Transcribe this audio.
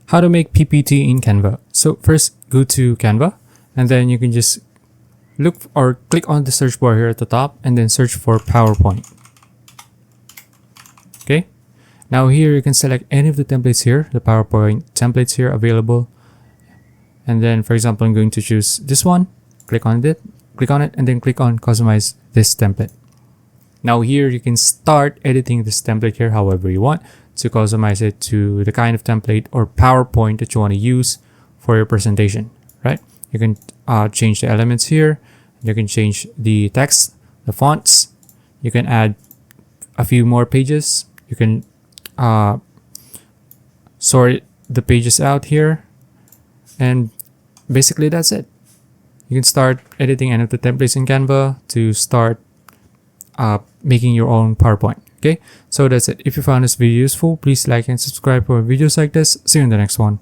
how to make PPT in Canva. So first, go to Canva, and then you can just look or click on the search bar here at the top, and then search for PowerPoint. Okay. Now here you can select any of the templates here, the PowerPoint templates here available. And then, for example, I'm going to choose this one. Click on it, and then click on customize this template. Now here you can start editing this template here however you want to customize it to the kind of template or PowerPoint that you want to use for your presentation, right? You can change the elements here. You can change the text, the fonts. You can add a few more pages. You can sort the pages out here, and basically that's it. You can start editing any of the templates in Canva to start making your own PowerPoint. Okay, so that's it. If you found this video useful, please like and subscribe for videos like this. See you in the next one.